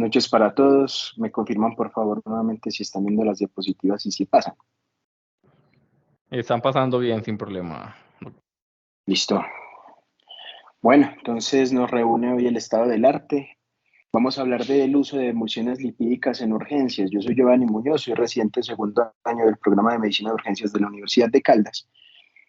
noches para todos. Me confirman, por favor, nuevamente si están viendo las diapositivas y si pasan. Están pasando bien, sin problema. Listo. Bueno, entonces nos reúne hoy el estado del arte. Vamos a hablar del uso de emulsiones lipídicas en urgencias. Yo soy Giovanni Muñoz, soy residente de segundo año del programa de medicina de urgencias de la Universidad de Caldas.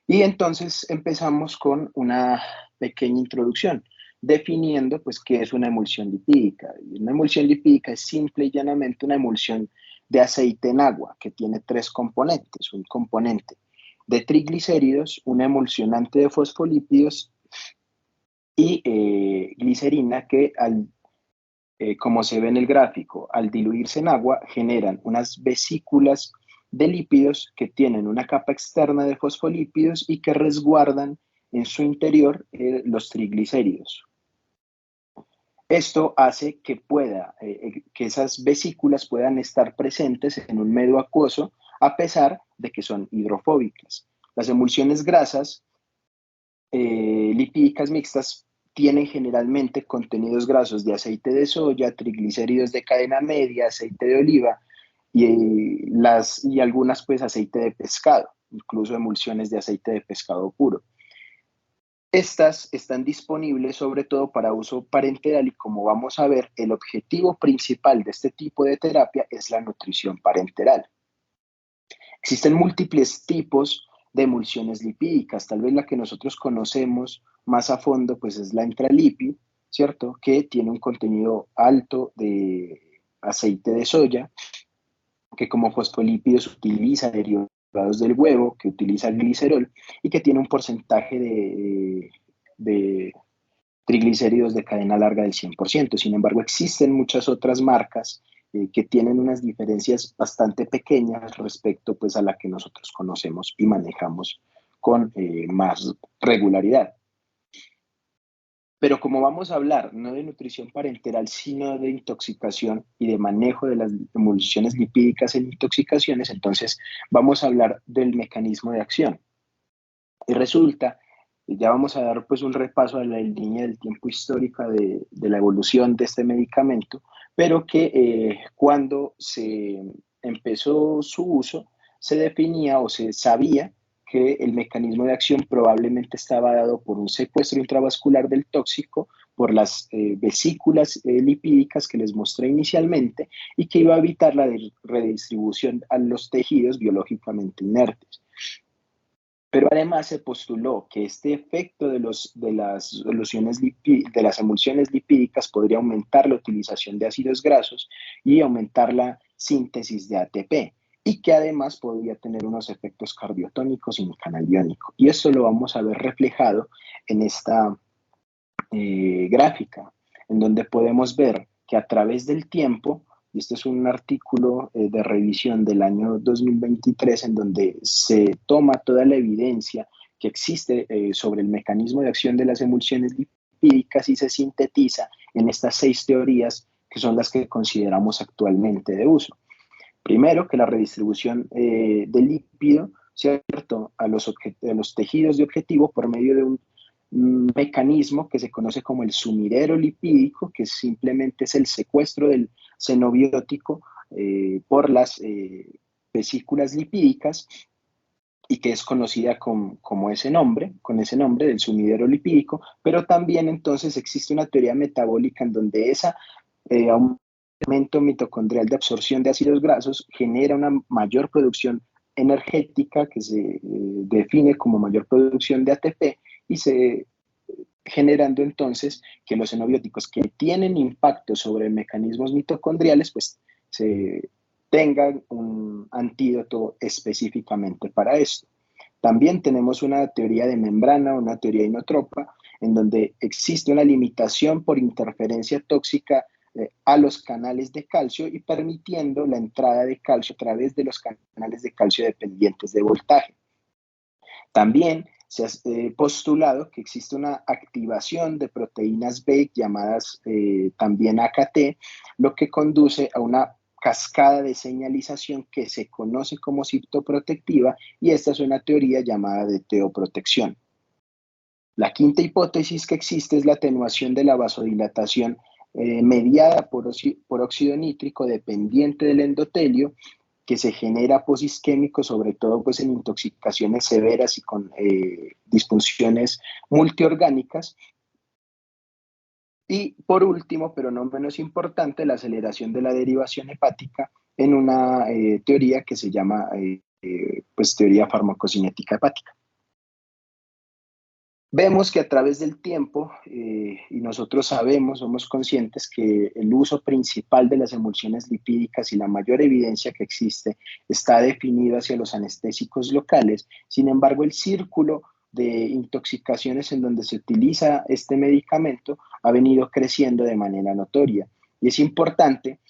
Y entonces empezamos con una pequeña introducción, definiendo pues qué es una emulsión lipídica. Y una emulsión lipídica es simple y llanamente una emulsión de aceite en agua que tiene tres componentes: un componente de triglicéridos, un emulsionante de fosfolípidos y glicerina que como se ve en el gráfico, al diluirse en agua generan unas vesículas de lípidos que tienen una capa externa de fosfolípidos y que resguardan en su interior los triglicéridos. Esto hace que que esas vesículas puedan estar presentes en un medio acuoso a pesar de que son hidrofóbicas. Las emulsiones grasas lipídicas mixtas tienen generalmente contenidos grasos de aceite de soya, triglicéridos de cadena media, aceite de oliva y algunas pues aceite de pescado, incluso emulsiones de aceite de pescado puro. Estas están disponibles sobre todo para uso parenteral y, como vamos a ver, el objetivo principal de este tipo de terapia es la nutrición parenteral. Existen múltiples tipos de emulsiones lipídicas. Tal vez la que nosotros conocemos más a fondo pues es la Intralipid, ¿cierto? Que tiene un contenido alto de aceite de soya, que como fosfolípidos utiliza derivados del huevo, que utiliza glicerol y que tiene un porcentaje de triglicéridos de cadena larga del 100%. Sin embargo, existen muchas otras marcas que tienen unas diferencias bastante pequeñas respecto pues, a la que nosotros conocemos y manejamos con más regularidad. Pero como vamos a hablar no de nutrición parenteral, sino de intoxicación y de manejo de las emulsiones lipídicas en intoxicaciones, entonces vamos a hablar del mecanismo de acción. Y resulta, ya vamos a dar pues un repaso a la línea del tiempo histórica de la evolución de este medicamento, pero que cuando se empezó su uso, se definía o se sabía que el mecanismo de acción probablemente estaba dado por un secuestro intravascular del tóxico por las vesículas lipídicas que les mostré inicialmente y que iba a evitar la redistribución a los tejidos biológicamente inertes. Pero además se postuló que este efecto de las emulsiones lipídicas podría aumentar la utilización de ácidos grasos y aumentar la síntesis de ATP, y que además podría tener unos efectos cardiotónicos y canaliónicos. Y esto lo vamos a ver reflejado en esta gráfica, en donde podemos ver que a través del tiempo, y este es un artículo de revisión del año 2023, en donde se toma toda la evidencia que existe sobre el mecanismo de acción de las emulsiones lipídicas y se sintetiza en estas 6 teorías que son las que consideramos actualmente de uso. Primero, que la redistribución del lípido, ¿cierto?, a los tejidos de objetivo por medio de un mecanismo que se conoce como el sumidero lipídico, que simplemente es el secuestro del xenobiótico por las vesículas lipídicas, y que es conocida con ese nombre del sumidero lipídico. Pero también entonces existe una teoría metabólica en donde esa aumento mitocondrial de absorción de ácidos grasos genera una mayor producción energética que se define como mayor producción de ATP, y se generando entonces que los xenobióticos que tienen impacto sobre mecanismos mitocondriales pues se tengan un antídoto específicamente para esto. También tenemos una teoría de membrana, una teoría inotropa, en donde existe una limitación por interferencia tóxica a los canales de calcio y permitiendo la entrada de calcio a través de los canales de calcio dependientes de voltaje. También se ha postulado que existe una activación de proteínas B llamadas también AKT, lo que conduce a una cascada de señalización que se conoce como citoprotectiva, y esta es una teoría llamada de teoprotección. La quinta hipótesis que existe es la atenuación de la vasodilatación mediada por óxido nítrico dependiente del endotelio, que se genera posisquémico, sobre todo pues, en intoxicaciones severas y con disfunciones multiorgánicas. Y por último, pero no menos importante, la aceleración de la derivación hepática en una teoría que se llama pues, teoría farmacocinética hepática. Vemos que a través del tiempo, y nosotros sabemos, somos conscientes que el uso principal de las emulsiones lipídicas y la mayor evidencia que existe está definido hacia los anestésicos locales. Sin embargo, el círculo de intoxicaciones en donde se utiliza este medicamento ha venido creciendo de manera notoria. Y es importante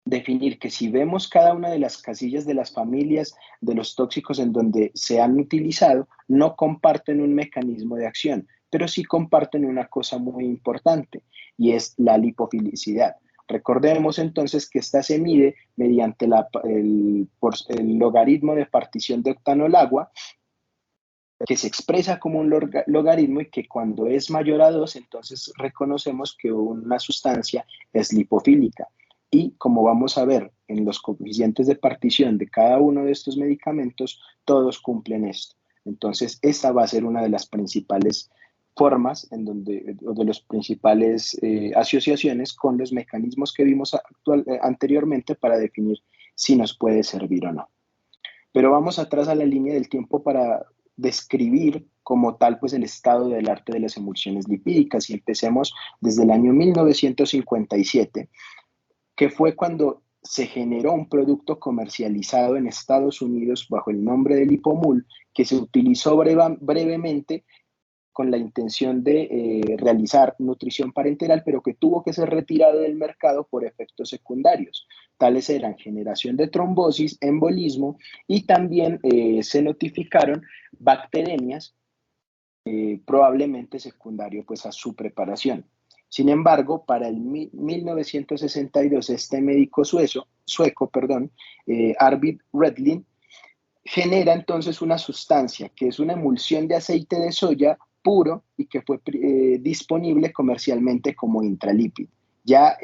definir que si vemos cada una de las casillas de las familias de los tóxicos en donde se han utilizado, no comparten un mecanismo de acción, pero sí comparten una cosa muy importante y es la lipofilicidad. Recordemos entonces que esta se mide mediante el logaritmo de partición de octano al agua, que se expresa como un logaritmo y que cuando es mayor a 2, entonces reconocemos que una sustancia es lipofílica. Y como vamos a ver en los coeficientes de partición de cada uno de estos medicamentos, todos cumplen esto. Entonces, esta va a ser una de las principales formas o de las principales asociaciones con los mecanismos que vimos anteriormente para definir si nos puede servir o no. Pero vamos atrás a la línea del tiempo para describir como tal pues el estado del arte de las emulsiones lipídicas y empecemos desde el año 1957, que fue cuando se generó un producto comercializado en Estados Unidos bajo el nombre de Lipomul, que se utilizó brevemente con la intención de realizar nutrición parenteral, pero que tuvo que ser retirado del mercado por efectos secundarios. Tales eran generación de trombosis, embolismo y también se notificaron bacteremias, probablemente secundario pues, a su preparación. Sin embargo, para el 1962, este médico sueco, Arvid Redlin, genera entonces una sustancia que es una emulsión de aceite de soya puro y que fue disponible comercialmente como intralipid. Ya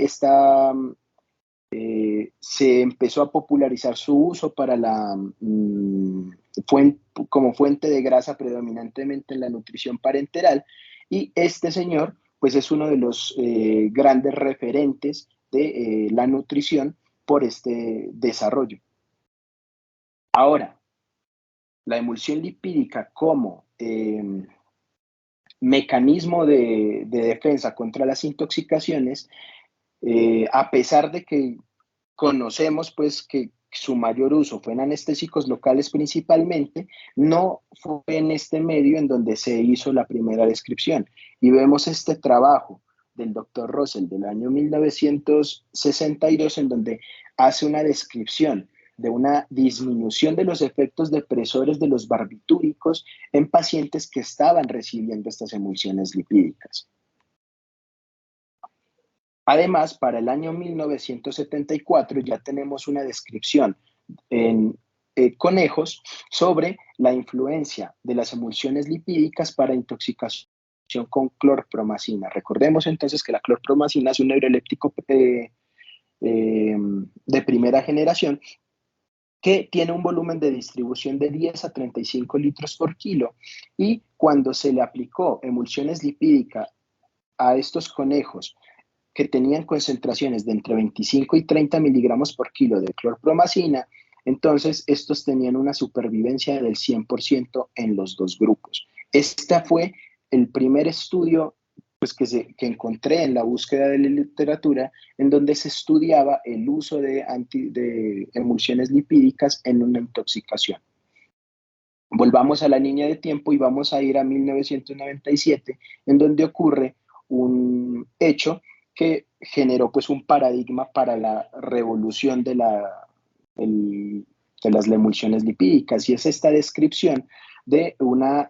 se empezó a popularizar su uso para como fuente de grasa predominantemente en la nutrición parenteral y este señor pues es uno de los grandes referentes de la nutrición por este desarrollo. Ahora, la emulsión lipídica como mecanismo de defensa contra las intoxicaciones, a pesar de que conocemos pues que su mayor uso fue en anestésicos locales principalmente, no fue en este medio en donde se hizo la primera descripción. Y vemos este trabajo del doctor Russell del año 1962 en donde hace una descripción de una disminución de los efectos depresores de los barbitúricos en pacientes que estaban recibiendo estas emulsiones lipídicas. Además, para el año 1974 ya tenemos una descripción en conejos sobre la influencia de las emulsiones lipídicas para intoxicación con clorpromacina. Recordemos entonces que la clorpromacina es un neuroléptico de primera generación que tiene un volumen de distribución de 10 a 35 litros por kilo y cuando se le aplicó emulsiones lipídicas a estos conejos que tenían concentraciones de entre 25 y 30 miligramos por kilo de clorpromacina, entonces estos tenían una supervivencia del 100% en los dos grupos. Este fue el primer estudio pues, que encontré en la búsqueda de la literatura en donde se estudiaba el uso de emulsiones lipídicas en una intoxicación. Volvamos a la línea de tiempo y vamos a ir a 1997, en donde ocurre un hecho que generó pues, un paradigma para la revolución de las emulsiones lipídicas, y es esta descripción de una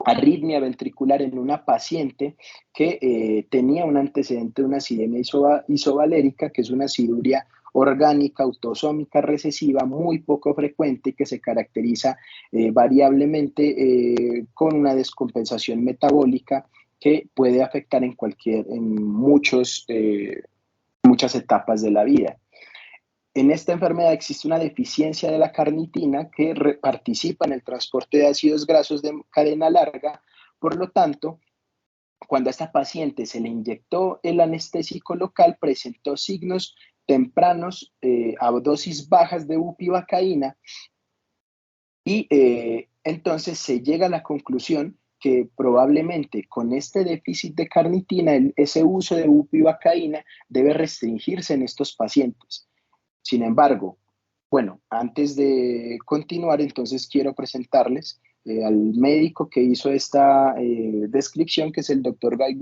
arritmia ventricular en una paciente que tenía un antecedente de una acidemia isovalérica, que es una aciduria orgánica autosómica recesiva muy poco frecuente y que se caracteriza variablemente con una descompensación metabólica que puede afectar muchas etapas de la vida. En esta enfermedad existe una deficiencia de la carnitina que participa en el transporte de ácidos grasos de cadena larga. Por lo tanto, cuando a esta paciente se le inyectó el anestésico local, presentó signos tempranos a dosis bajas de bupivacaína y entonces se llega a la conclusión que probablemente con este déficit de carnitina, ese uso de bupivacaína debe restringirse en estos pacientes. Sin embargo, bueno, antes de continuar, entonces quiero presentarles al médico que hizo esta descripción, que es el doctor Guy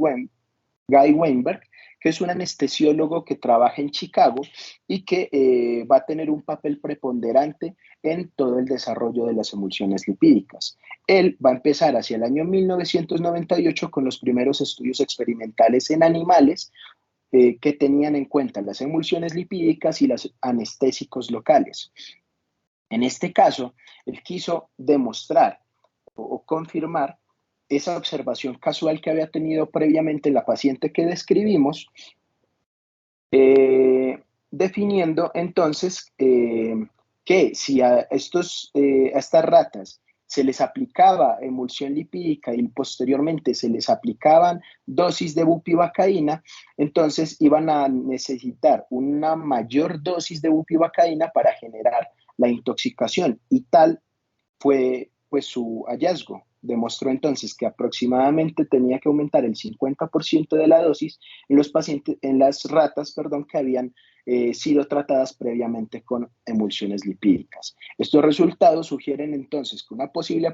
Weinberg, que es un anestesiólogo que trabaja en Chicago y que va a tener un papel preponderante en todo el desarrollo de las emulsiones lipídicas. Él va a empezar hacia el año 1998 con los primeros estudios experimentales en animales que tenían en cuenta las emulsiones lipídicas y los anestésicos locales. En este caso, él quiso demostrar o confirmar esa observación casual que había tenido previamente la paciente que describimos, definiendo entonces que si a estas ratas se les aplicaba emulsión lipídica y posteriormente se les aplicaban dosis de bupivacaína, entonces iban a necesitar una mayor dosis de bupivacaína para generar la intoxicación, y tal fue pues su hallazgo. Demostró entonces que aproximadamente tenía que aumentar el 50% de la dosis en las ratas, que habían sido tratadas previamente con emulsiones lipídicas. Estos resultados sugieren entonces que una posible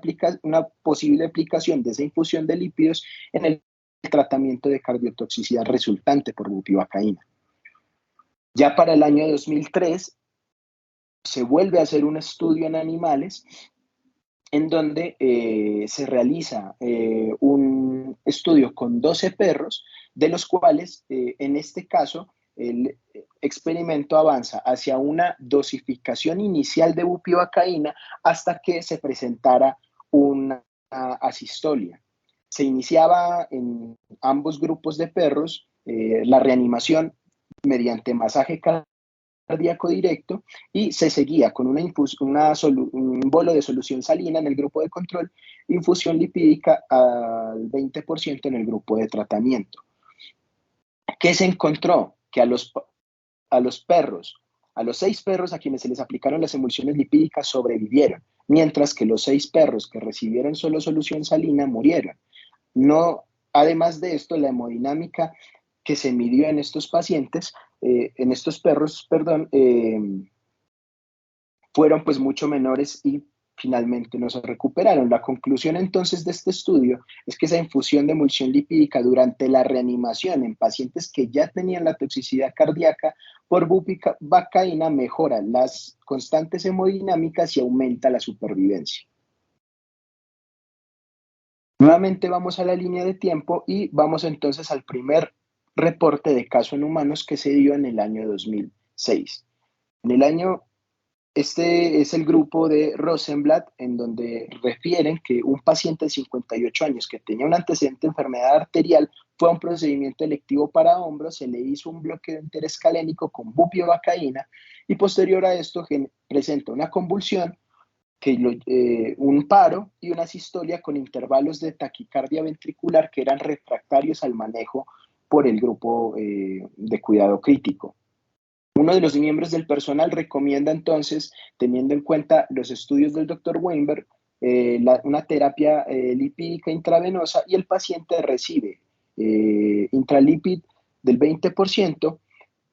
aplicación de esa infusión de lípidos en el tratamiento de cardiotoxicidad resultante por bupivacaína. Ya para el año 2003 se vuelve a hacer un estudio en animales en donde se realiza un estudio con 12 perros, de los cuales en este caso el experimento avanza hacia una dosificación inicial de bupivacaína hasta que se presentara una asistolia. Se iniciaba en ambos grupos de perros la reanimación mediante masaje cardíaco directo y se seguía con un bolo de solución salina en el grupo de control, infusión lipídica al 20% en el grupo de tratamiento. ¿Qué se encontró? Que a los perros, a los 6 perros a quienes se les aplicaron las emulsiones lipídicas sobrevivieron, mientras que los 6 perros que recibieron solo solución salina murieron. Además de esto, la hemodinámica que se midió en estos pacientes, en estos perros, fueron pues mucho menores y finalmente no se recuperaron. La conclusión entonces de este estudio es que esa infusión de emulsión lipídica durante la reanimación en pacientes que ya tenían la toxicidad cardíaca por bupivacaína mejora las constantes hemodinámicas y aumenta la supervivencia. Nuevamente vamos a la línea de tiempo y vamos entonces al primer reporte de caso en humanos que se dio en el año 2006. Este es el grupo de Rosenblatt, en donde refieren que un paciente de 58 años que tenía un antecedente de enfermedad arterial fue a un procedimiento electivo para hombros, se le hizo un bloqueo interescalénico con bupivacaína y posterior a esto presenta una convulsión, un paro y una sistolia con intervalos de taquicardia ventricular que eran refractarios al manejo por el grupo de cuidado crítico. Uno de los miembros del personal recomienda entonces, teniendo en cuenta los estudios del Dr. Weinberg, una terapia lipídica intravenosa, y el paciente recibe intralipid del 20%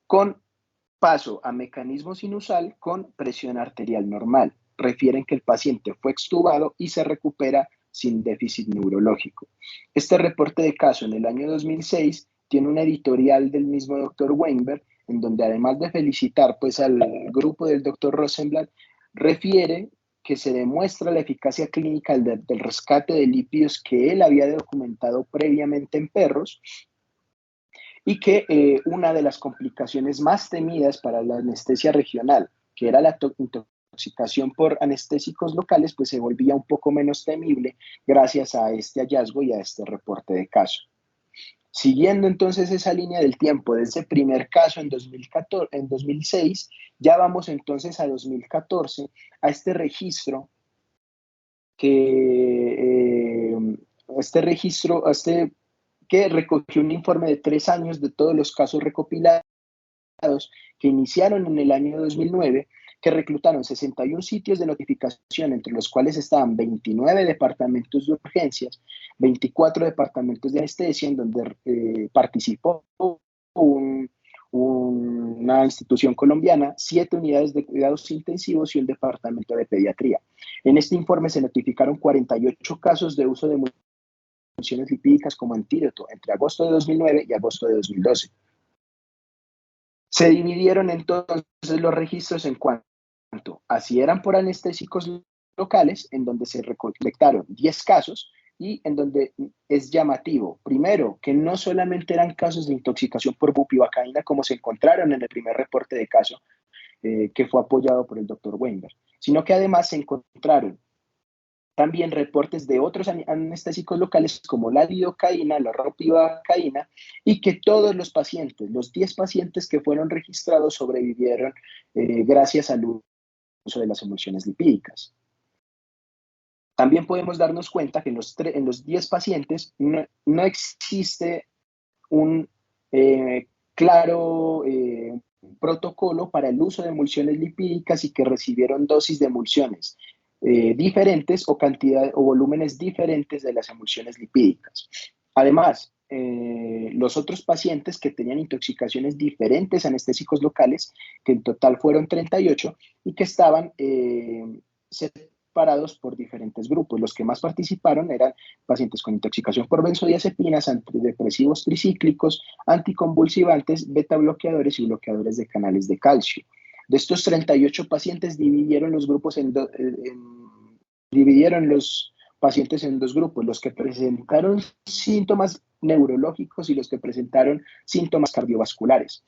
con paso a mecanismo sinusal con presión arterial normal. Refieren que el paciente fue extubado y se recupera sin déficit neurológico. Este reporte de caso en el año 2006 tiene una editorial del mismo Dr. Weinberg, en donde además de felicitar pues al grupo del Dr. Rosenblatt, refiere que se demuestra la eficacia clínica del rescate de lípidos que él había documentado previamente en perros, y que una de las complicaciones más temidas para la anestesia regional, que era la intoxicación por anestésicos locales, pues se volvía un poco menos temible gracias a este hallazgo y a este reporte de caso. Siguiendo entonces esa línea del tiempo de ese primer caso en 2014, en 2006, ya vamos entonces a 2014, a este registro que recogió un informe de 3 años de todos los casos recopilados que iniciaron en el año 2009, que reclutaron 61 sitios de notificación, entre los cuales estaban 29 departamentos de urgencias, 24 departamentos de anestesia, en donde participó una institución colombiana, 7 unidades de cuidados intensivos y un departamento de pediatría. En este informe se notificaron 48 casos de uso de emulsiones lipídicas como antídoto entre agosto de 2009 y agosto de 2012. Se dividieron entonces los registros en cuanto a si eran por anestésicos locales, en donde se recolectaron 10 casos, y en donde es llamativo, primero, que no solamente eran casos de intoxicación por bupivacaína, como se encontraron en el primer reporte de caso, que fue apoyado por el doctor Weinberg, sino que además se encontraron también reportes de otros anestésicos locales como la lidocaína, la ropivacaína, y que todos los pacientes, los 10 pacientes que fueron registrados, sobrevivieron gracias al uso de las emulsiones lipídicas. También podemos darnos cuenta que en los 10 pacientes no existe un claro protocolo para el uso de emulsiones lipídicas y que recibieron dosis de emulsiones diferentes o cantidad o volúmenes diferentes de las emulsiones lipídicas. Además, los otros pacientes que tenían intoxicaciones diferentes a anestésicos locales, que en total fueron 38 y que estaban separados por diferentes grupos. Los que más participaron eran pacientes con intoxicación por benzodiazepinas, antidepresivos tricíclicos, anticonvulsivantes, beta bloqueadores y bloqueadores de canales de calcio. De estos 38 pacientes dividieron los pacientes en dos grupos, los que presentaron síntomas neurológicos y los que presentaron síntomas cardiovasculares.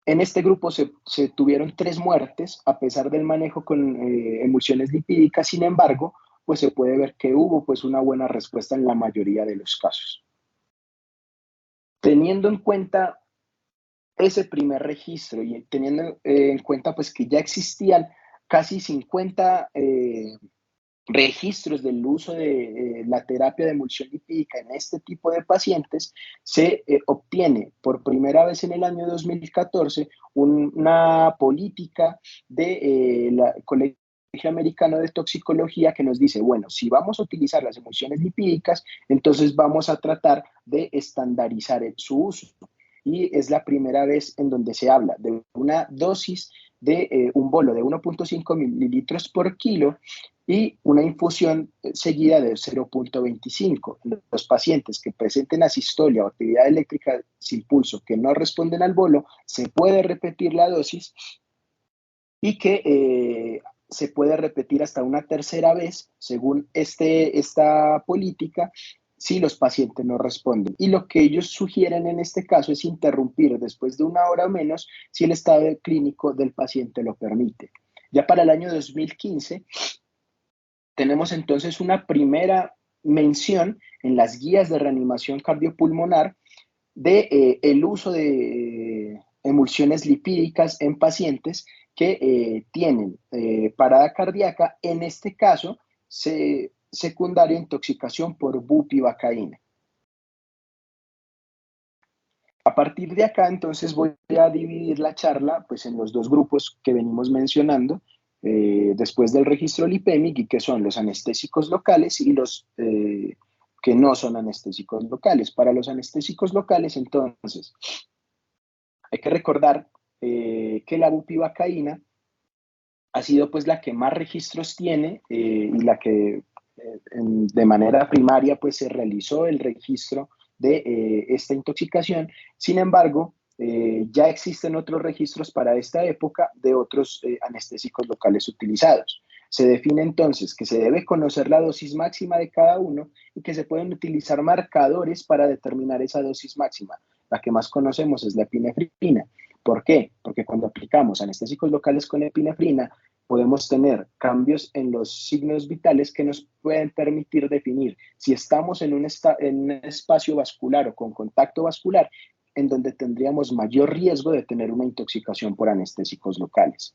En este grupo se tuvieron 3 muertes a pesar del manejo con emulsiones lipídicas. Sin embargo, pues se puede ver que hubo pues una buena respuesta en la mayoría de los casos. Teniendo en cuenta ese primer registro y teniendo en cuenta pues que ya existían casi 50 registros del uso de la terapia de emulsión lipídica en este tipo de pacientes, se obtiene por primera vez en el año 2014 una política de la Colegio Americano de Toxicología que nos dice, bueno, si vamos a utilizar las emulsiones lipídicas, entonces vamos a tratar de estandarizar su uso. Y es la primera vez en donde se habla de una dosis de un bolo de 1.5 mililitros por kilo y una infusión seguida de 0.25. Los pacientes que presenten asistolia o actividad eléctrica sin pulso que no responden al bolo, se puede repetir la dosis y que se puede repetir hasta una tercera vez según esta política si los pacientes no responden. Y lo que ellos sugieren en este caso es interrumpir después de 1 hora o menos si el estado clínico del paciente lo permite. Ya para el año 2015 tenemos entonces una primera mención en las guías de reanimación cardiopulmonar de el uso de emulsiones lipídicas en pacientes que tienen parada cardíaca, en este caso secundaria intoxicación por bupivacaína. A partir de acá, entonces, voy a dividir la charla pues, en los 2 grupos que venimos mencionando después del registro lipémico, y que son los anestésicos locales y los que no son anestésicos locales. Para los anestésicos locales, entonces, hay que recordar que la bupivacaína ha sido pues la que más registros tiene y la que de manera primaria pues se realizó el registro de esta intoxicación. Sin embargo, ya existen otros registros para esta época de otros anestésicos locales utilizados. Se define entonces que se debe conocer la dosis máxima de cada uno y que se pueden utilizar marcadores para determinar esa dosis máxima. La que más conocemos es la epinefrina. ¿Por qué? Porque cuando aplicamos anestésicos locales con epinefrina, podemos tener cambios en los signos vitales que nos pueden permitir definir si estamos en un espacio vascular o con contacto vascular, en donde tendríamos mayor riesgo de tener una intoxicación por anestésicos locales.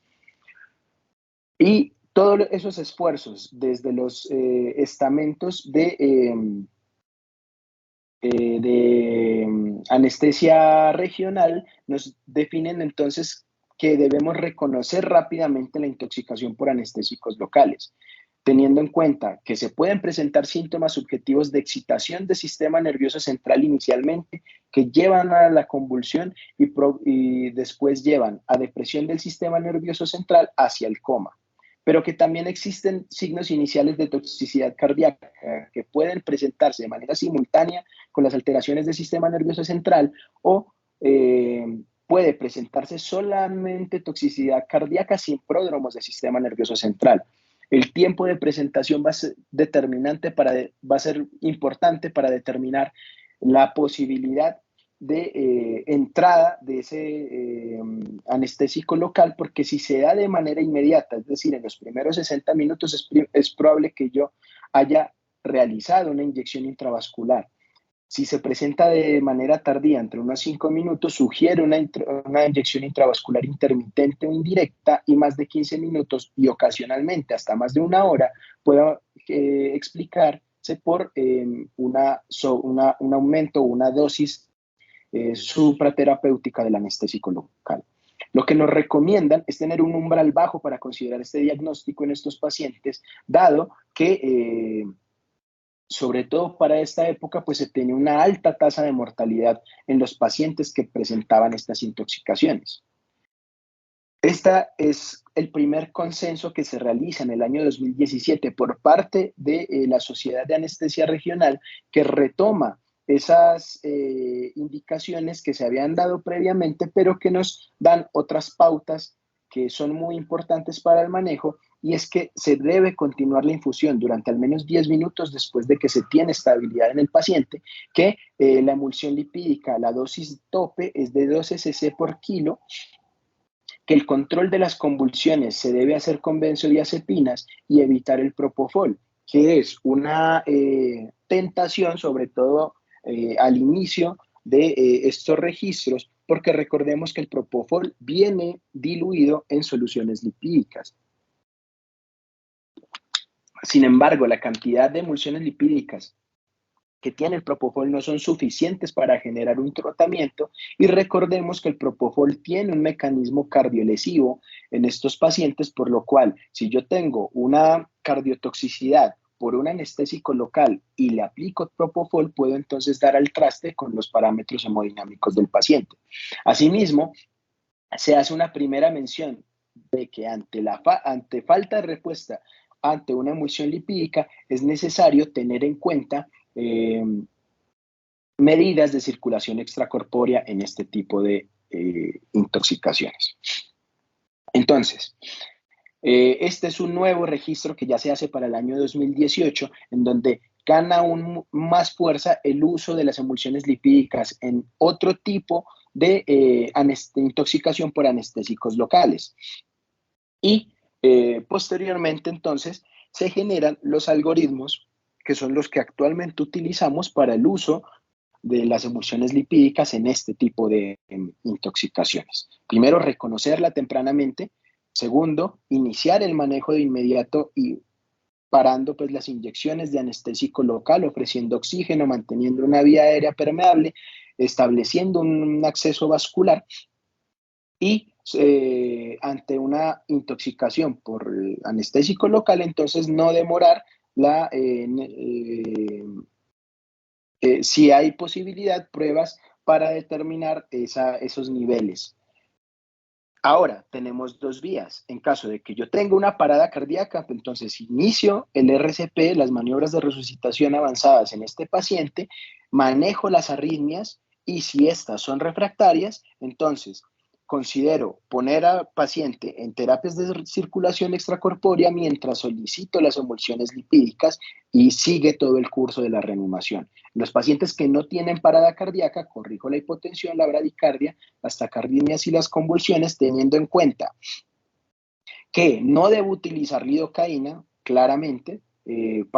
Y todos esos esfuerzos, desde los estamentos de anestesia regional, nos definen entonces que debemos reconocer rápidamente la intoxicación por anestésicos locales, teniendo en cuenta que se pueden presentar síntomas subjetivos de excitación del sistema nervioso central inicialmente, que llevan a la convulsión y después llevan a depresión del sistema nervioso central hacia el coma, pero que también existen signos iniciales de toxicidad cardíaca que pueden presentarse de manera simultánea con las alteraciones del sistema nervioso central o puede presentarse solamente toxicidad cardíaca sin pródromos del sistema nervioso central. El tiempo de presentación va a ser va a ser importante para determinar la posibilidad de entrada de ese anestésico local, porque si se da de manera inmediata, es decir, en los primeros 60 minutos, es probable que yo haya realizado una inyección intravascular. Si se presenta de manera tardía, entre unos 5 minutos, sugiere una inyección intravascular intermitente o indirecta, y más de 15 minutos y ocasionalmente hasta más de una hora puede explicarse por un aumento o una dosis supraterapéutica del anestésico local. Lo que nos recomiendan es tener un umbral bajo para considerar este diagnóstico en estos pacientes, dado que sobre todo para esta época, pues se tenía una alta tasa de mortalidad en los pacientes que presentaban estas intoxicaciones. Este es el primer consenso que se realiza en el año 2017 por parte de la Sociedad de Anestesia Regional, que retoma esas indicaciones que se habían dado previamente, pero que nos dan otras pautas que son muy importantes para el manejo, y es que se debe continuar la infusión durante al menos 10 minutos después de que se tiene estabilidad en el paciente, que la emulsión lipídica, la dosis tope es de 12 cc por kilo, que el control de las convulsiones se debe hacer con benzodiazepinas y evitar el propofol, que es una tentación, sobre todo al inicio de estos registros, porque recordemos que el propofol viene diluido en soluciones lipídicas. Sin embargo, la cantidad de emulsiones lipídicas que tiene el propofol no son suficientes para generar un tratamiento, y recordemos que el propofol tiene un mecanismo cardiolesivo en estos pacientes, por lo cual si yo tengo una cardiotoxicidad por un anestésico local y le aplico propofol, puedo entonces dar al traste con los parámetros hemodinámicos del paciente. Asimismo, se hace una primera mención de que ante falta de respuesta ante una emulsión lipídica es necesario tener en cuenta medidas de circulación extracorpórea en este tipo de intoxicaciones. Entonces, este es un nuevo registro que ya se hace para el año 2018, en donde gana aún más fuerza el uso de las emulsiones lipídicas en otro tipo de intoxicación por anestésicos locales. Y posteriormente, entonces, se generan los algoritmos que son los que actualmente utilizamos para el uso de las emulsiones lipídicas en este tipo de intoxicaciones. Primero, reconocerla tempranamente. Segundo, iniciar el manejo de inmediato y parando pues las inyecciones de anestésico local, ofreciendo oxígeno, manteniendo una vía aérea permeable, estableciendo un acceso vascular, y ante una intoxicación por anestésico local, entonces no demorar si hay posibilidad, pruebas para determinar esos niveles. Ahora, tenemos dos vías. En caso de que yo tenga una parada cardíaca, entonces inicio el RCP, las maniobras de resucitación avanzadas en este paciente, manejo las arritmias, y si estas son refractarias, entonces considero poner a paciente en terapias de circulación extracorpórea mientras solicito las emulsiones lipídicas y sigue todo el curso de la reanimación. Los pacientes que no tienen parada cardíaca, corrijo la hipotensión, la bradicardia, las tacardimias y las convulsiones, teniendo en cuenta que no debo utilizar lidocaína, claramente,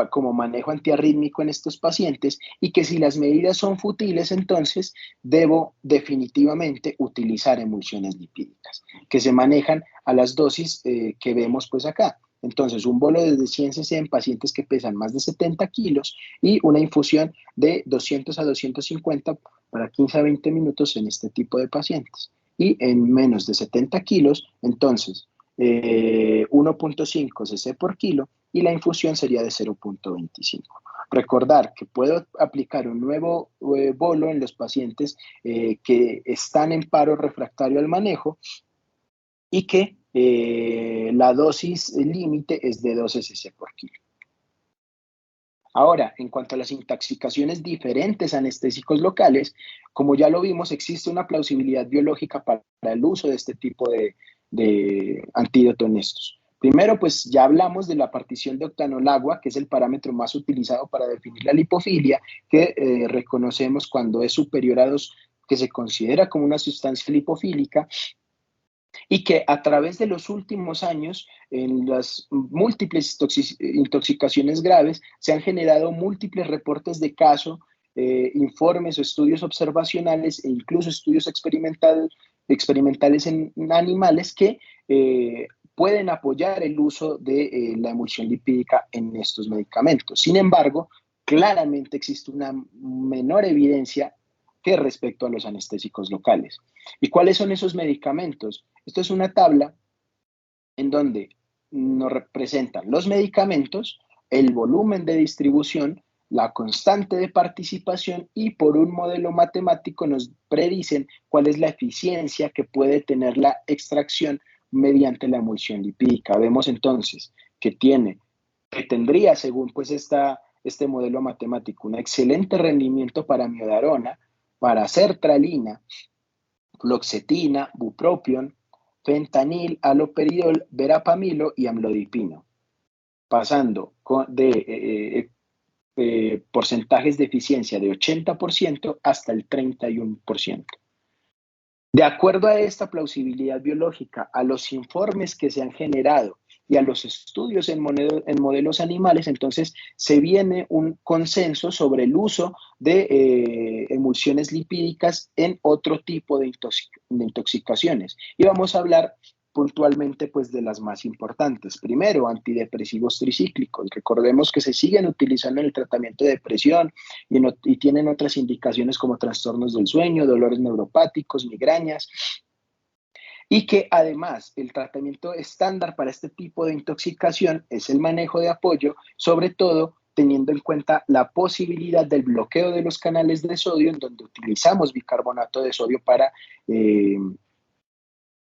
como manejo antiarrítmico en estos pacientes, y que si las medidas son futiles, entonces debo definitivamente utilizar emulsiones lipídicas, que se manejan a las dosis que vemos pues acá. Entonces, un bolo de 100 cc en pacientes que pesan más de 70 kilos y una infusión de 200 a 250 para 15 a 20 minutos en este tipo de pacientes. Y en menos de 70 kilos, entonces, 1.5 cc por kilo y la infusión sería de 0.25. Recordar que puedo aplicar un nuevo bolo en los pacientes que están en paro refractario al manejo y que la dosis límite es de 12 cc por kilo. Ahora, en cuanto a las intoxicaciones diferentes a anestésicos locales, como ya lo vimos, existe una plausibilidad biológica para el uso de este tipo de antídoto en estos. Primero, pues ya hablamos de la partición de octanol-agua, que es el parámetro más utilizado para definir la lipofilia, que reconocemos cuando es superior a 2, que se considera como una sustancia lipofílica, y que a través de los últimos años, en las múltiples intoxicaciones graves, se han generado múltiples reportes de caso, informes o estudios observacionales e incluso estudios experimentales en animales que pueden apoyar el uso de la emulsión lipídica en estos medicamentos. Sin embargo, claramente existe una menor evidencia que respecto a los anestésicos locales. ¿Y cuáles son esos medicamentos? Esto es una tabla en donde nos representan los medicamentos, el volumen de distribución, la constante de participación y por un modelo matemático nos predicen cuál es la eficiencia que puede tener la extracción mediante la emulsión lipídica. Vemos entonces que tendría, según pues este modelo matemático, un excelente rendimiento para miodarona, para sertralina, fluoxetina, bupropión, fentanil, haloperidol, verapamilo y amlodipino, pasando de porcentajes de eficiencia de 80% hasta el 31%. De acuerdo a esta plausibilidad biológica, a los informes que se han generado y a los estudios en modelos animales, entonces se viene un consenso sobre el uso de emulsiones lipídicas en otro tipo de intoxicaciones. Y vamos a hablar puntualmente pues de las más importantes. Primero, antidepresivos tricíclicos. Recordemos que se siguen utilizando en el tratamiento de depresión y tienen otras indicaciones como trastornos del sueño, dolores neuropáticos, migrañas, y que además el tratamiento estándar para este tipo de intoxicación es el manejo de apoyo, sobre todo teniendo en cuenta la posibilidad del bloqueo de los canales de sodio, en donde utilizamos bicarbonato de sodio para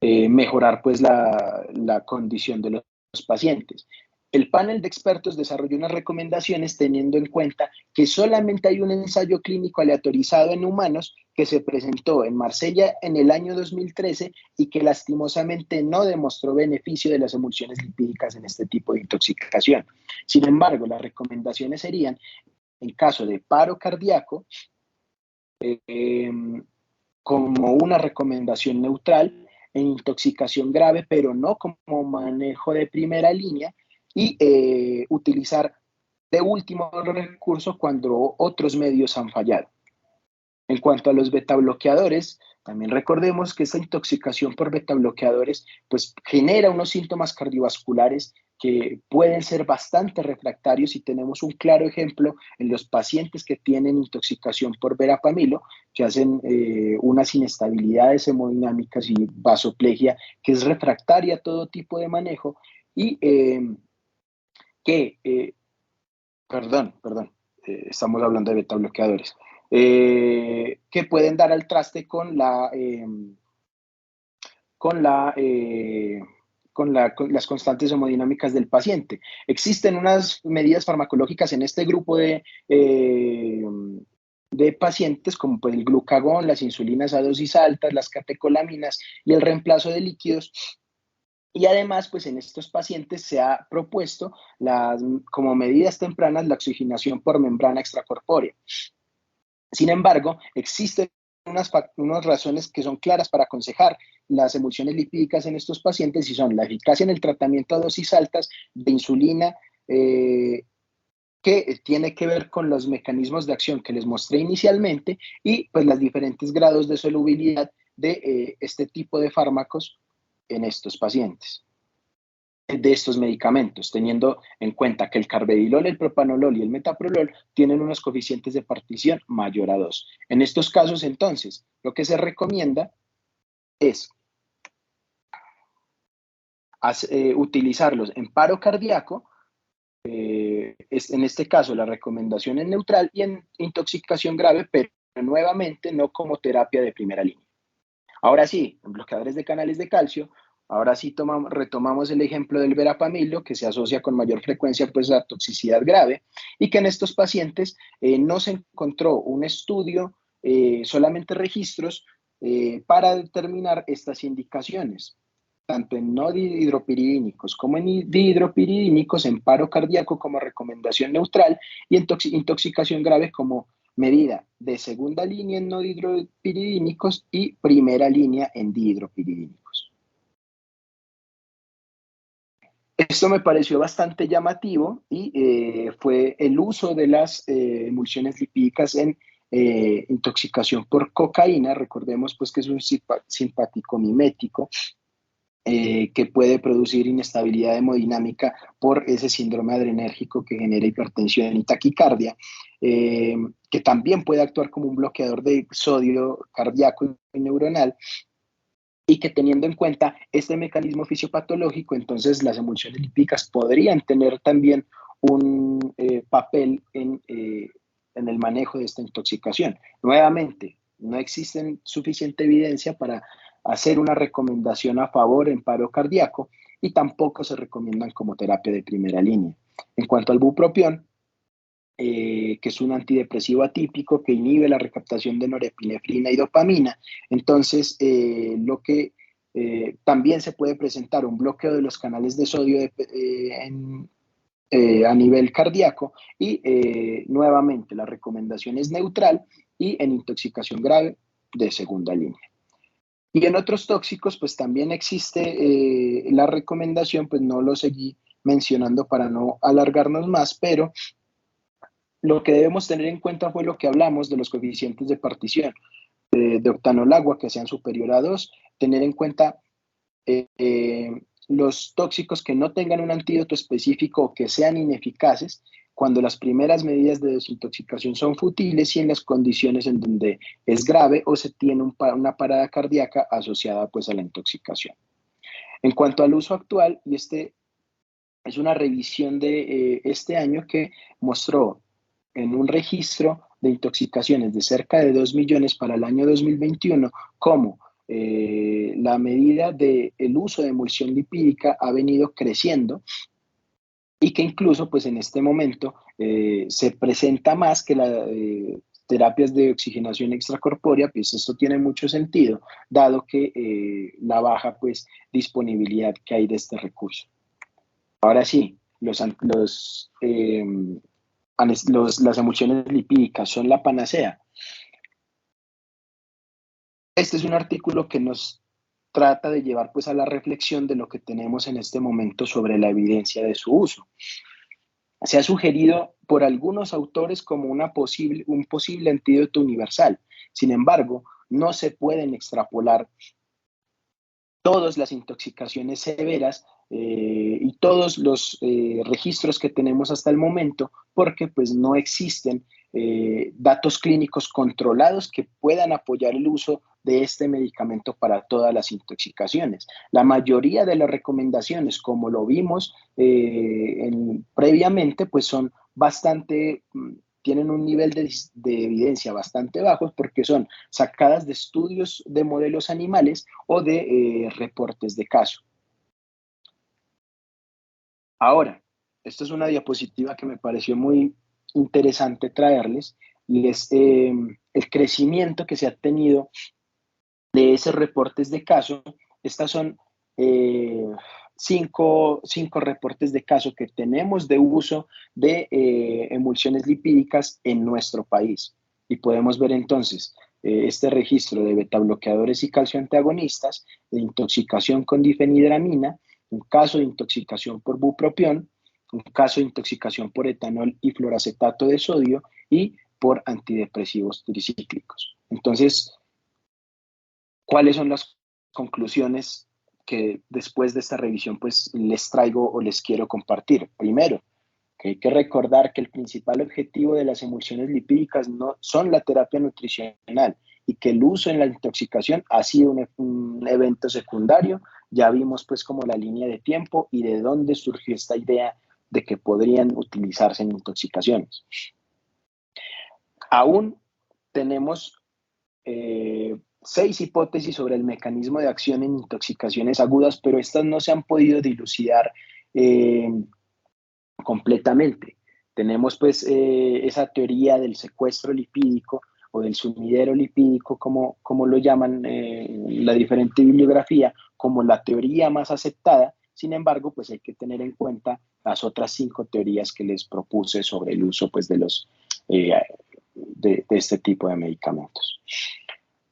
mejorar pues la condición de los pacientes. El panel de expertos desarrolló unas recomendaciones teniendo en cuenta que solamente hay un ensayo clínico aleatorizado en humanos que se presentó en Marsella en el año 2013 y que lastimosamente no demostró beneficio de las emulsiones lipídicas en este tipo de intoxicación. Sin embargo, las recomendaciones serían, en caso de paro cardíaco, como una recomendación neutral, en intoxicación grave, pero no como manejo de primera línea, y utilizar de último recurso cuando otros medios han fallado. En cuanto a los betabloqueadores, también recordemos que esta intoxicación por betabloqueadores pues, genera unos síntomas cardiovasculares que pueden ser bastante refractarios y tenemos un claro ejemplo en los pacientes que tienen intoxicación por verapamilo, que hacen unas inestabilidades hemodinámicas y vasoplegia que es refractaria a todo tipo de manejo y estamos hablando de betabloqueadores. Que pueden dar al traste con las constantes hemodinámicas del paciente. Existen unas medidas farmacológicas en este grupo de de pacientes como pues, el glucagón, las insulinas a dosis altas, las catecolaminas y el reemplazo de líquidos. Y además, pues en estos pacientes se ha propuesto como medidas tempranas la oxigenación por membrana extracorpórea. Sin embargo, existen unas razones que son claras para aconsejar las emulsiones lipídicas en estos pacientes y son la eficacia en el tratamiento a dosis altas de insulina, que tiene que ver con los mecanismos de acción que les mostré inicialmente y pues los diferentes grados de solubilidad de este tipo de fármacos en estos pacientes, de estos medicamentos, teniendo en cuenta que el carvedilol, el propanolol y el metaprolol tienen unos coeficientes de partición mayor a 2. En estos casos, entonces, lo que se recomienda es utilizarlos en paro cardíaco. En este caso, la recomendación es neutral y en intoxicación grave, pero nuevamente no como terapia de primera línea. Ahora sí, en bloqueadores de canales de calcio, ahora sí retomamos el ejemplo del verapamilo, que se asocia con mayor frecuencia pues, a toxicidad grave, y que en estos pacientes no se encontró un estudio, solamente registros, para determinar estas indicaciones, tanto en no dihidropiridínicos como en dihidropiridínicos, en paro cardíaco como recomendación neutral y en intoxicación grave como medida de segunda línea en no dihidropiridínicos y primera línea en dihidropiridínicos. Esto me pareció bastante llamativo y fue el uso de las emulsiones lipídicas en intoxicación por cocaína. Recordemos pues que es un simpático mimético que puede producir inestabilidad hemodinámica por ese síndrome adrenérgico que genera hipertensión y taquicardia, que también puede actuar como un bloqueador de sodio cardíaco y neuronal, y que teniendo en cuenta este mecanismo fisiopatológico, entonces las emulsiones lipídicas podrían tener también un papel en el manejo de esta intoxicación. Nuevamente, no existe suficiente evidencia para hacer una recomendación a favor en paro cardíaco y tampoco se recomiendan como terapia de primera línea. En cuanto al bupropión, que es un antidepresivo atípico que inhibe la recaptación de norepinefrina y dopamina. Entonces, lo que también se puede presentar un bloqueo de los canales de sodio a nivel cardíaco y nuevamente la recomendación es neutral y en intoxicación grave de segunda línea. Y en otros tóxicos, pues también existe la recomendación, pues no lo seguí mencionando para no alargarnos más, pero lo que debemos tener en cuenta fue lo que hablamos de los coeficientes de partición de octanol-agua que sean superior a 2, tener en cuenta los tóxicos que no tengan un antídoto específico o que sean ineficaces cuando las primeras medidas de desintoxicación son futiles y en las condiciones en donde es grave o se tiene una parada cardíaca asociada pues a la intoxicación. En cuanto al uso actual, y este es una revisión de este año que mostró en un registro de intoxicaciones de cerca de 2 millones para el año 2021, cómo la medida del uso de emulsión lipídica ha venido creciendo y que incluso pues en este momento se presenta más que las terapias de oxigenación extracorpórea. Pues esto tiene mucho sentido, dado que la baja pues disponibilidad que hay de este recurso. Ahora sí, las emulsiones lipídicas son la panacea. Este es un artículo que nos trata de llevar pues a la reflexión de lo que tenemos en este momento sobre la evidencia de su uso. Se ha sugerido por algunos autores como un posible antídoto universal. Sin embargo, no se pueden extrapolar todas las intoxicaciones severas y todos los registros que tenemos hasta el momento, porque pues no existen datos clínicos controlados que puedan apoyar el uso de este medicamento para todas las intoxicaciones. La mayoría de las recomendaciones, como lo vimos previamente, pues son tienen un nivel de evidencia bastante bajo porque son sacadas de estudios de modelos animales o de reportes de caso. Ahora, esta es una diapositiva que me pareció muy interesante traerles. y es el crecimiento que se ha tenido de esos reportes de caso. Estas son eh, cinco reportes de caso que tenemos de uso de emulsiones lipídicas en nuestro país. Y podemos ver entonces este registro de betabloqueadores y calcioantagonistas, de intoxicación con difenhidramina, un caso de intoxicación por bupropión, un caso de intoxicación por etanol y fluoracetato de sodio y por antidepresivos tricíclicos. Entonces, ¿cuáles son las conclusiones que después de esta revisión pues les traigo o les quiero compartir? Primero, que hay que recordar que el principal objetivo de las emulsiones lipídicas no son la terapia nutricional y que el uso en la intoxicación ha sido un evento secundario. Ya vimos pues como la línea de tiempo y de dónde surgió esta idea de que podrían utilizarse en intoxicaciones. Aún tenemos 6 hipótesis sobre el mecanismo de acción en intoxicaciones agudas, pero estas no se han podido dilucidar completamente. Tenemos pues esa teoría del secuestro lipídico o del sumidero lipídico, como lo llaman la diferente bibliografía, como la teoría más aceptada. Sin embargo, pues hay que tener en cuenta las otras 5 teorías que les propuse sobre el uso pues de este tipo de medicamentos.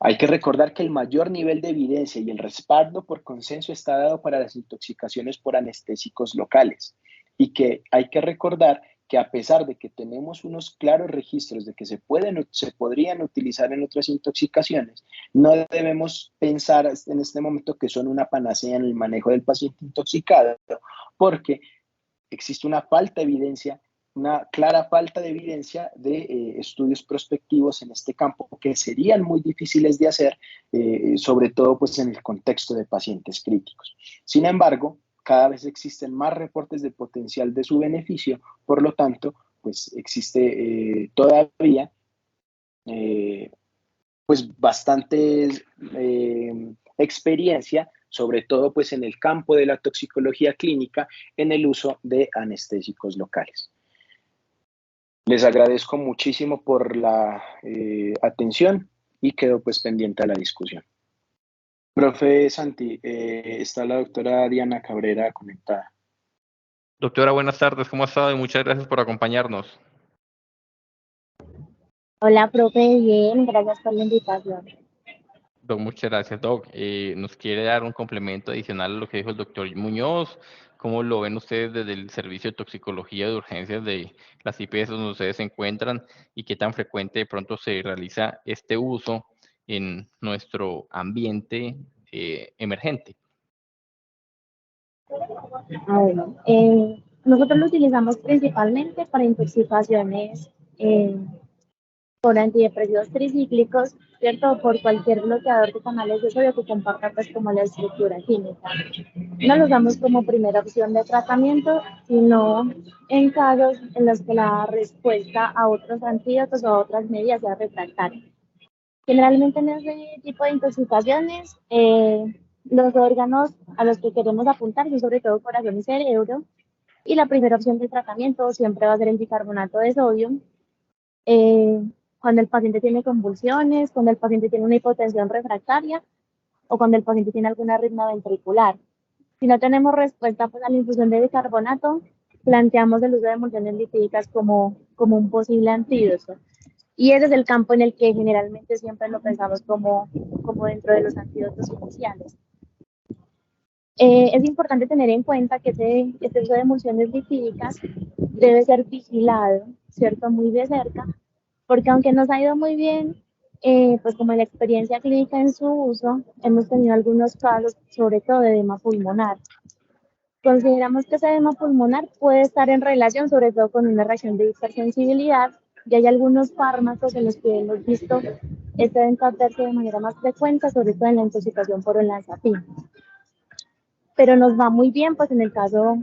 Hay que recordar que el mayor nivel de evidencia y el respaldo por consenso está dado para las intoxicaciones por anestésicos locales y que hay que recordar que a pesar de que tenemos unos claros registros de que se podrían utilizar en otras intoxicaciones, no debemos pensar en este momento que son una panacea en el manejo del paciente intoxicado, porque existe una clara falta de evidencia de estudios prospectivos en este campo que serían muy difíciles de hacer, sobre todo pues en el contexto de pacientes críticos. Sin embargo, cada vez existen más reportes de potencial de su beneficio, por lo tanto, pues existe todavía pues bastante experiencia, sobre todo pues en el campo de la toxicología clínica, en el uso de anestésicos locales. Les agradezco muchísimo por la atención y quedo pues pendiente a la discusión. Profe Santi, está la doctora Diana Cabrera conectada. Doctora, buenas tardes, ¿cómo ha estado? Y muchas gracias por acompañarnos. Hola, profe, bien, gracias por la invitación. Doc, muchas gracias, Doc. ¿Nos quiere dar un complemento adicional a lo que dijo el doctor Muñoz? ¿Cómo lo ven ustedes desde el Servicio de Toxicología de Urgencias de las IPS donde ustedes se encuentran y qué tan frecuente de pronto se realiza este uso en nuestro ambiente emergente? Bueno, nosotros lo utilizamos principalmente para intoxicaciones por antidepresivos tricíclicos, ¿cierto? Por cualquier bloqueador de canales de sodio que comparta pues como la estructura química. No lo usamos como primera opción de tratamiento, sino en casos en los que la respuesta a otros antídotos o a otras medidas sea refractaria. Generalmente en este tipo de intoxicaciones, los órganos a los que queremos apuntar son sobre todo corazón y cerebro, y la primera opción de tratamiento siempre va a ser el bicarbonato de sodio. Cuando el paciente tiene convulsiones, cuando el paciente tiene una hipotensión refractaria o cuando el paciente tiene alguna arritmia ventricular. Si no tenemos respuesta pues, a la infusión de bicarbonato, planteamos el uso de emulsiones lipídicas como un posible antídoto. Y ese es el campo en el que generalmente siempre lo pensamos como dentro de los antídotos iniciales. Es importante tener en cuenta que este uso de emulsiones lipídicas debe ser vigilado, ¿cierto? Muy de cerca, porque aunque nos ha ido muy bien, pues como la experiencia clínica en su uso, hemos tenido algunos casos, sobre todo de edema pulmonar. Consideramos que ese edema pulmonar puede estar en relación sobre todo con una reacción de hipersensibilidad, y hay algunos fármacos en los que hemos visto este evento adverso de manera más frecuente, sobre todo en la intoxicación por olanzapina. Pero nos va muy bien pues en el caso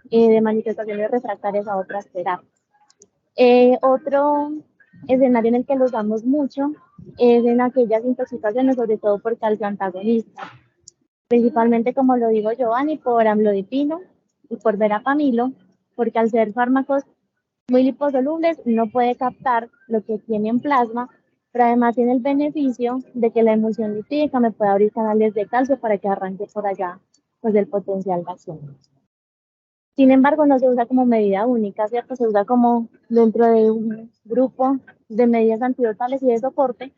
de manifestaciones refractarias a otras terapias. Otro escenario en el que los damos mucho es en aquellas intoxicaciones, sobre todo por calcioantagonistas, principalmente, como lo digo Giovanni, por amlodipino y por verapamilo, porque al ser fármacos muy liposolubles, no puede captar lo que tiene en plasma, pero además tiene el beneficio de que la emulsión lipídica me puede abrir canales de calcio para que arranque por allá pues el potencial gaseoso. Sin embargo, no se usa como medida única, ¿cierto? Se usa como dentro de un grupo de medidas antidotales y de soporte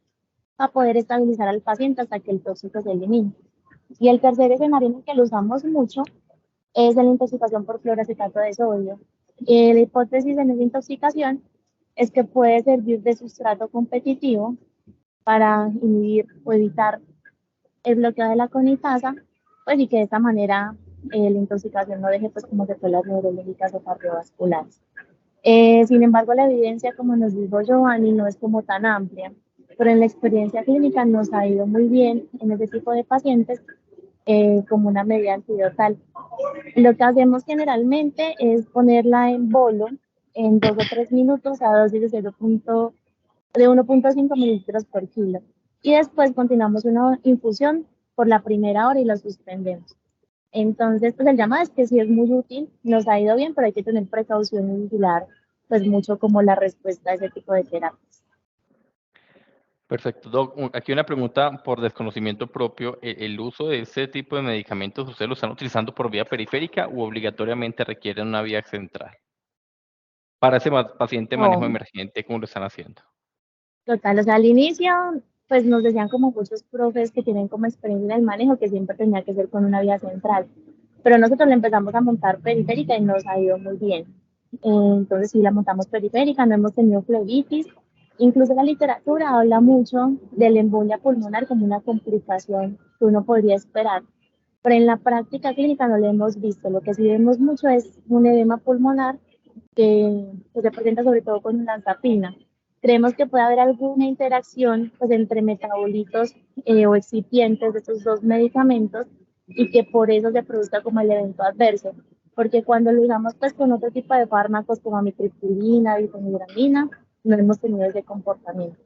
para poder estabilizar al paciente hasta que el tóxico se elimine. Y el tercer escenario en el que lo usamos mucho es en la intoxicación por cloracetato de sodio. La hipótesis en esa intoxicación es que puede servir de sustrato competitivo para inhibir o evitar el bloqueo de la conitasa, pues y que de esta manera la intoxicación no deje pues como secuelas neurológicas o cardiovasculares. Sin embargo, la evidencia, como nos dijo Giovanni, no es como tan amplia, pero en la experiencia clínica nos ha ido muy bien en ese tipo de pacientes como una medida antidotal. Lo que hacemos generalmente es ponerla en bolo en 2 o 3 minutos a dosis de 1.5 mililitros por kilo. Y después continuamos una infusión por la primera hora y la suspendemos. Entonces, pues el llamado es que sí es muy útil, nos ha ido bien, pero hay que tener precaución y vigilar pues mucho como la respuesta a ese tipo de terapias. Perfecto, Doc. Aquí una pregunta por desconocimiento propio. ¿El uso de ese tipo de medicamentos ustedes lo están utilizando por vía periférica o obligatoriamente requieren una vía central? Para ese paciente manejo No, emergente, ¿cómo lo están haciendo? total, o sea, al inicio pues nos decían como muchos profes que tienen como experiencia en el manejo que siempre tenía que ser con una vía central, pero nosotros la empezamos a montar periférica y nos ha ido muy bien. Entonces sí la montamos periférica, no hemos tenido flebitis. Incluso la literatura habla mucho de la embolia pulmonar como una complicación que uno podría esperar, pero en la práctica clínica no lo hemos visto. Lo que sí vemos mucho es un edema pulmonar que se presenta sobre todo con lanzapina. Creemos que puede haber alguna interacción pues, entre metabolitos o excipientes de estos dos medicamentos y que por eso se produzca como el evento adverso. Porque cuando lo usamos pues, con otro tipo de fármacos como amitriptilina, difenhidramina, no hemos tenido ese comportamiento.